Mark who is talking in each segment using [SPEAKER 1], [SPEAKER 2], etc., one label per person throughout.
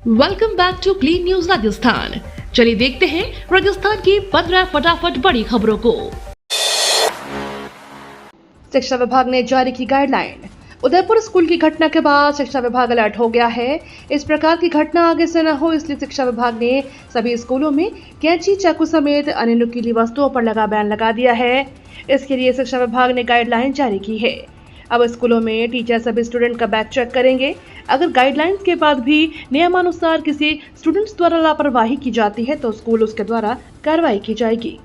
[SPEAKER 1] Welcome back to clean news Rajasthan. चलिए देखते हैं राजस्थान की 15 फटाफट बड़ी खबरों को। शिक्षा विभाग ने जारी की गाइडलाइन। उदयपुर स्कूल की घटना के बाद शिक्षा विभाग अलर्ट हो गया है। इस प्रकार की घटना आगे से न हो, इसलिए शिक्षा विभाग ने सभी स्कूलों में कैंची, चाकू समेत अन्य नुकीली वस्तुओं पर लगा बैन लगा दिया है। इसके लिए शिक्षा विभाग ने गाइडलाइन जारी की है। अब स्कूलों में टीचर सभी स्टूडेंट का बैग चेक करेंगे। अगर गाइडलाइंस के बाद भी नियमानुसार किसी स्टूडेंट्स द्वारा लापरवाही की जाती है तो स्कूल उसके द्वारा कार्रवाई की जाएगी।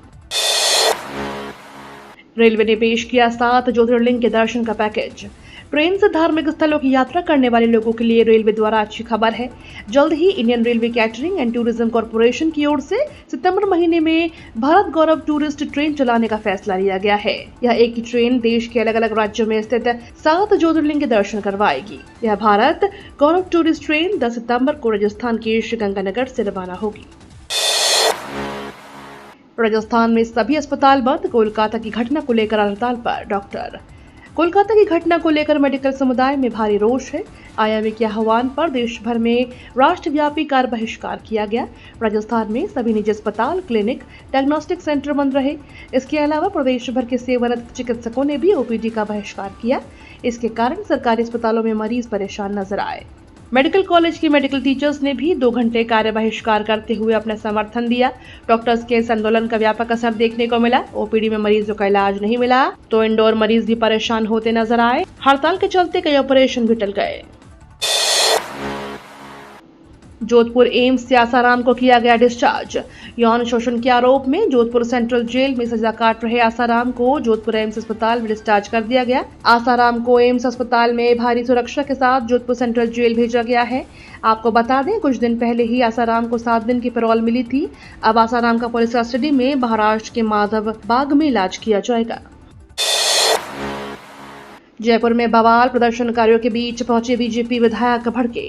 [SPEAKER 1] रेलवे ने पेश किया 7 ज्योतिर्लिंग के दर्शन का पैकेज। ट्रेन से धार्मिक स्थलों की यात्रा करने वाले लोगों के लिए रेलवे द्वारा अच्छी खबर है। जल्द ही Indian railway catering and tourism corporation की ओर से सितंबर महीने में भारत गौरव टूरिस्ट ट्रेन चलाने का फैसला लिया गया है। यह एक ही ट्रेन देश के अलग अलग राज्यों में स्थित 7 ज्योतिर्लिंग के दर्शन करवाएगी। यह भारत गौरव टूरिस्ट ट्रेन 10 सितंबर को राजस्थान के श्रीगंगानगर से रवाना होगी। राजस्थान में सभी अस्पताल बंद। कोलकाता की घटना को लेकर हड़ताल पर डॉक्टर। कोलकाता की घटना को लेकर मेडिकल समुदाय में भारी रोष है। आईएमए के आह्वान पर देश भर में राष्ट्रव्यापी कार्य बहिष्कार किया गया। राजस्थान में सभी निजी अस्पताल, क्लिनिक, डायग्नोस्टिक सेंटर बंद रहे। इसके अलावा प्रदेश भर के सेवारत चिकित्सकों ने भी ओपीडी का बहिष्कार किया। इसके कारण सरकारी अस्पतालों में मरीज परेशान नजर आए। मेडिकल कॉलेज के मेडिकल टीचर्स ने भी 2 घंटे कार्य बहिष्कार करते हुए अपना समर्थन दिया। डॉक्टर्स के इस आंदोलन का व्यापक असर देखने को मिला। ओपीडी में मरीजों का इलाज नहीं मिला तो इंडोर मरीज भी परेशान होते नजर आए। हड़ताल के चलते कई ऑपरेशन भी टल गए। जोधपुर एम्स से आसाराम को किया गया डिस्चार्ज। यौन शोषण के आरोप में जोधपुर सेंट्रल जेल में सजा काट रहे आसाराम को जोधपुर एम्स अस्पताल में डिस्चार्ज कर दिया गया। आसाराम को एम्स अस्पताल में भारी सुरक्षा के साथ जोधपुर सेंट्रल जेल भेजा गया है। आपको बता दें, कुछ दिन पहले ही आसाराम को 7 दिन की पैरोल मिली थी। अब आसाराम का पुलिस कस्टडी में महाराष्ट्र के माधव बाग में इलाज किया जाएगा। जयपुर में बवाल। प्रदर्शनकारियों के बीच पहुंचे बीजेपी विधायक भड़के।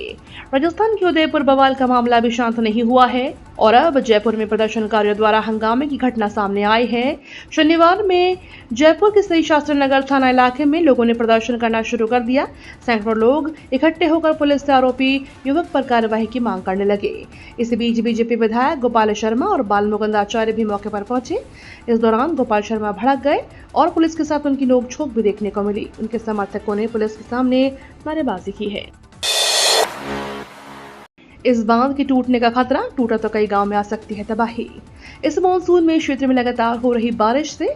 [SPEAKER 1] राजस्थान के उदयपुर बवाल का मामला अभी शांत नहीं हुआ है और अब जयपुर में प्रदर्शनकारियों द्वारा हंगामे की घटना सामने आई है। शनिवार में जयपुर के श्री शास्त्री नगर थाना इलाके में लोगों ने प्रदर्शन करना शुरू कर दिया। सैकड़ों लोग इकट्ठे होकर पुलिस से आरोपी युवक पर कार्रवाई की मांग करने लगे। इस बीच बीजेपी विधायक गोपाल शर्मा और बाल मुकुंद आचार्य भी मौके पर पहुंचे। इस दौरान गोपाल शर्मा भड़क गए और पुलिस के साथ उनकी नोकझोंक भी देखने को मिली। उनके समर्थकों ने पुलिस के सामने नारेबाजी की है। इस बांध के टूटने का खतरा। टूटा तो कई गांव में आ सकती है तबाही। इस मानसून में क्षेत्र में लगातार हो रही बारिश से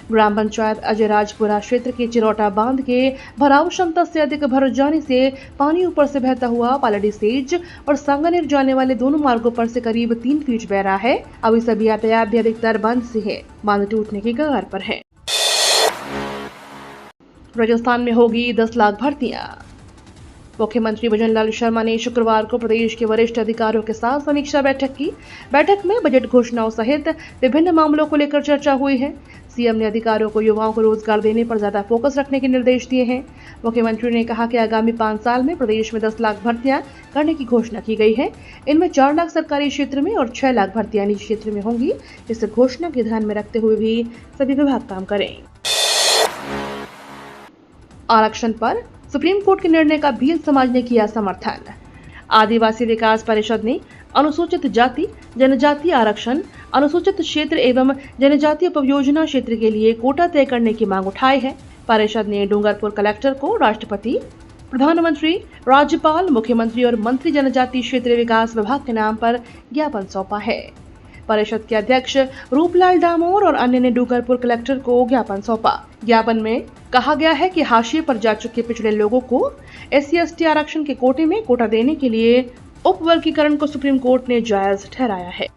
[SPEAKER 1] ग्राम पंचायत अजयराजपुरा क्षेत्र के चिरौटा बांध के भराव क्षमता से अधिक भर जाने से पानी ऊपर से बहता हुआ पालड़ी सेज और सांगानेर जाने वाले दोनों मार्गों पर से करीब 3 फीट बह रहा है। अभी सभी यातायात भी अधिकतर बंद से है। बांध टूटने की कगार पर है। राजस्थान में होगी 10 लाख भर्तियां। मुख्यमंत्री भजनलाल शर्मा ने शुक्रवार को प्रदेश के वरिष्ठ अधिकारियों के साथ समीक्षा बैठक की। बैठक में बजट घोषणाओं सहित विभिन्न मामलों को लेकर चर्चा हुई है। सीएम ने अधिकारियों को युवाओं को रोजगार देने पर ज्यादा फोकस रखने के निर्देश दिए हैं। मुख्यमंत्री ने कहा कि आगामी 5 साल में प्रदेश में 10 लाख भर्तियां करने की घोषणा की गई है। इनमें 4 लाख सरकारी क्षेत्र में और 6 लाख भर्तियां निजी क्षेत्र में होंगी। इस घोषणा के ध्यान में रखते हुए भी सभी विभाग काम करें। आरक्षण पर सुप्रीम कोर्ट के निर्णय का भील समाज ने किया समर्थन। आदिवासी विकास परिषद ने अनुसूचित जाति जनजाति आरक्षण, अनुसूचित क्षेत्र एवं जनजाति उपयोजना क्षेत्र के लिए कोटा तय करने की मांग उठाई है। परिषद ने डूंगरपुर कलेक्टर को राष्ट्रपति, प्रधानमंत्री, राज्यपाल, मुख्यमंत्री और मंत्री जनजाति क्षेत्र विकास विभाग के नाम पर ज्ञापन सौंपा है। परिषद के अध्यक्ष रूपलाल डामोर और अन्य ने डूंगरपुर कलेक्टर को ज्ञापन सौंपा। ज्ञापन में कहा गया है कि हाशिए पर जा चुके पिछड़े लोगों को SC/ST आरक्षण के कोटे में कोटा देने के लिए उपवर्गीकरण को सुप्रीम कोर्ट ने जायज ठहराया है।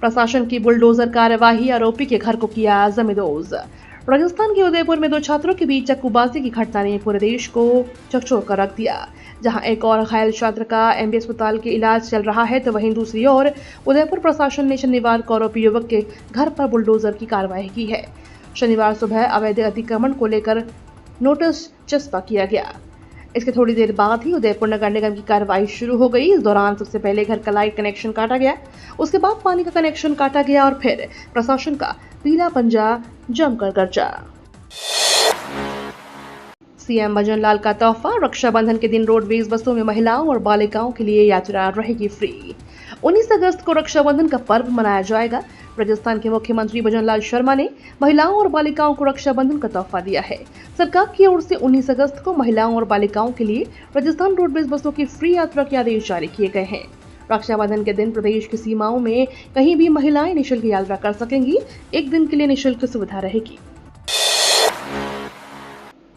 [SPEAKER 1] प्रशासन की बुलडोजर कार्यवाही। आरोपी के घर को किया जमींदोज। राजस्थान के उदयपुर में 2 छात्रों के बीच चाकूबाजी की घटना ने पूरे देश को झकझोर कर रख दिया। जहां एक और घायल छात्र का MB अस्पताल के इलाज चल रहा है तो वहीं दूसरी ओर उदयपुर प्रशासन ने शनिवार को आरोपी युवक के घर पर बुलडोजर की कार्रवाई की है। शनिवार सुबह अवैध अतिक्रमण को लेकर नोटिस चस्पा किया गया। इसके थोड़ी देर बाद ही उदयपुर नगर निगम की कार्रवाई शुरू हो गई। इस दौरान सबसे पहले घर का लाइट कनेक्शन काटा गया, उसके बाद पानी का कनेक्शन काटा गया और फिर प्रशासन का पीला पंजा जमकर गरजा। सीएम भजनलाल का तोहफा, रक्षाबंधन के दिन रोडवेज बसों में महिलाओं और बालिकाओं के लिए यात्रा रहेगी फ्री। 19 अगस्त को रक्षाबंधन का पर्व मनाया जाएगा। राजस्थान के मुख्यमंत्री भजनलाल शर्मा ने महिलाओं और बालिकाओं को रक्षाबंधन का तोहफा दिया है। सरकार की ओर से 19 अगस्त को महिलाओं और बालिकाओं के लिए राजस्थान रोडवेज बसों की फ्री यात्रा के आदेश जारी किए गए हैं। रक्षाबंधन के दिन प्रदेश की सीमाओं में कहीं भी महिलाएं निःशुल्क यात्रा कर सकेंगी। एक दिन के लिए निःशुल्क सुविधा रहेगी।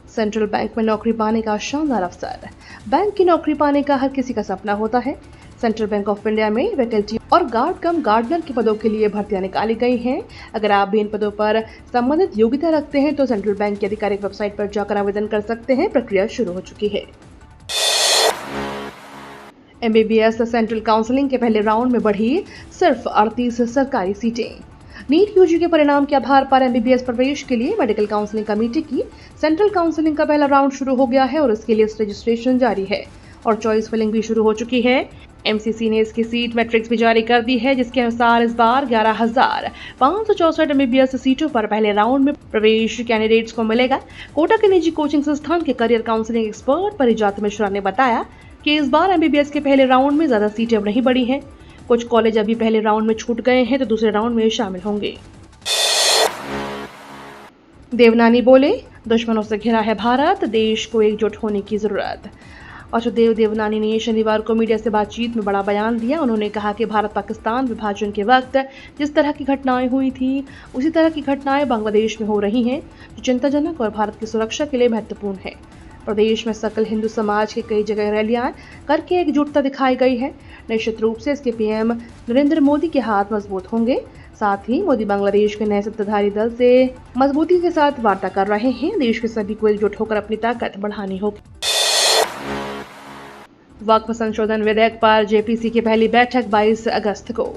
[SPEAKER 1] सेंट्रल बैंक में नौकरी पाने का शानदार अवसर। बैंक की नौकरी पाने का हर किसी का सपना होता है। सेंट्रल बैंक ऑफ इंडिया में वैकल्टी और गार्ड कम गार्डनर के पदों के लिए भर्तियां निकाली गई हैं। अगर आप भी इन पदों पर संबंधित योग्यता रखते हैं तो सेंट्रल बैंक की आधिकारिक वेबसाइट पर जाकर आवेदन कर सकते हैं। प्रक्रिया शुरू हो चुकी है। MBBS सेंट्रल काउंसलिंग के पहले राउंड में बढ़ी सिर्फ 38 सरकारी सीटें। नीट यूजी के परिणाम के आधार पर MBBS प्रवेश के लिए मेडिकल काउंसलिंग कमेटी की सेंट्रल काउंसलिंग का पहला राउंड शुरू हो गया है और इसके लिए रजिस्ट्रेशन जारी है और चॉइस फिलिंग भी शुरू हो चुकी है। MCC ने इसकी सीट मैट्रिक्स भी जारी कर दी है, जिसके अनुसार इस बार 11,564 MBBS सीटों पर पहले राउंड में प्रवेश कैंडिडेट्स को मिलेगा। कोटा के निजी कोचिंग संस्थान के करियर काउंसलिंग एक्सपर्ट परिजात मिश्रा ने बताया कि इस बार MBBS के पहले राउंड में ज्यादा सीटें अब नहीं बढ़ी हैं। कुछ कॉलेज अभी पहले राउंड में छूट गए हैं तो दूसरे राउंड में शामिल होंगे। देवनानी बोले, दुश्मनों से घिरा है भारत, देश को एकजुट होने की जरूरत। वासुदेव देवनानी ने शनिवार को मीडिया से बातचीत में बड़ा बयान दिया। उन्होंने कहा कि भारत पाकिस्तान विभाजन के वक्त जिस तरह की घटनाएं हुई थी उसी तरह की घटनाएं बांग्लादेश में हो रही हैं, जो चिंताजनक और भारत की सुरक्षा के लिए महत्वपूर्ण है। प्रदेश में सकल हिंदू समाज के कई जगह रैलियां करके एकजुटता दिखाई गई है। निश्चित रूप से इसके PM नरेंद्र मोदी के हाथ मजबूत होंगे। साथ ही मोदी बांग्लादेश के नए सत्ताधारी दल से मजबूती के साथ वार्ता कर रहे हैं। देश के सभी को एकजुट होकर अपनी ताकत बढ़ानी होगी। वक्फ संशोधन विधेयक पर JPC की पहली बैठक 22 अगस्त को।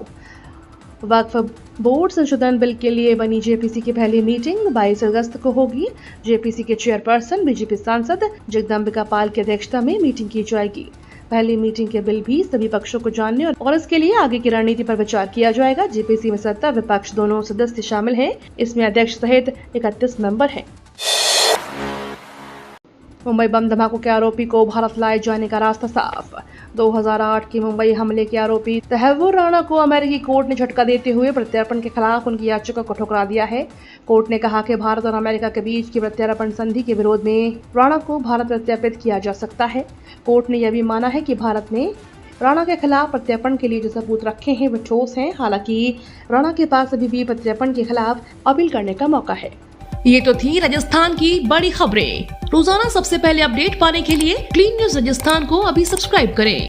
[SPEAKER 1] वक्फ बोर्ड संशोधन बिल के लिए बनी JPC की पहली मीटिंग 22 अगस्त को होगी। JPC के चेयरपर्सन BJP सांसद जगदम्बिका पाल की अध्यक्षता में मीटिंग की जाएगी। पहली मीटिंग के बिल भी सभी पक्षों को जानने और इसके लिए आगे की रणनीति पर विचार किया जाएगा। JPC में सत्ता विपक्ष दोनों सदस्य शामिल हैं। इसमें अध्यक्ष सहित 31 मेंबर हैं। मुंबई बम धमाकों के आरोपी को भारत लाए जाने का रास्ता साफ। 2008 के मुंबई हमले के आरोपी तहव्वुर राणा को अमेरिकी कोर्ट ने झटका देते हुए प्रत्यार्पण के खिलाफ उनकी याचिका को ठुकरा दिया है। कोर्ट ने कहा कि भारत और अमेरिका के बीच की प्रत्यार्पण संधि के विरोध में राणा को भारत प्रत्यार्पित किया जा सकता है। कोर्ट ने यह भी माना है कि भारत ने राणा के खिलाफ प्रत्यार्पण के लिए जो सबूत रखे हैं वे ठोस हैं। हालांकि राणा के पास अभी भी प्रत्यार्पण के खिलाफ अपील करने का मौका है।
[SPEAKER 2] ये तो थी राजस्थान की बड़ी खबरें। रोजाना सबसे पहले अपडेट पाने के लिए क्लीन न्यूज राजस्थान को अभी सब्सक्राइब करें।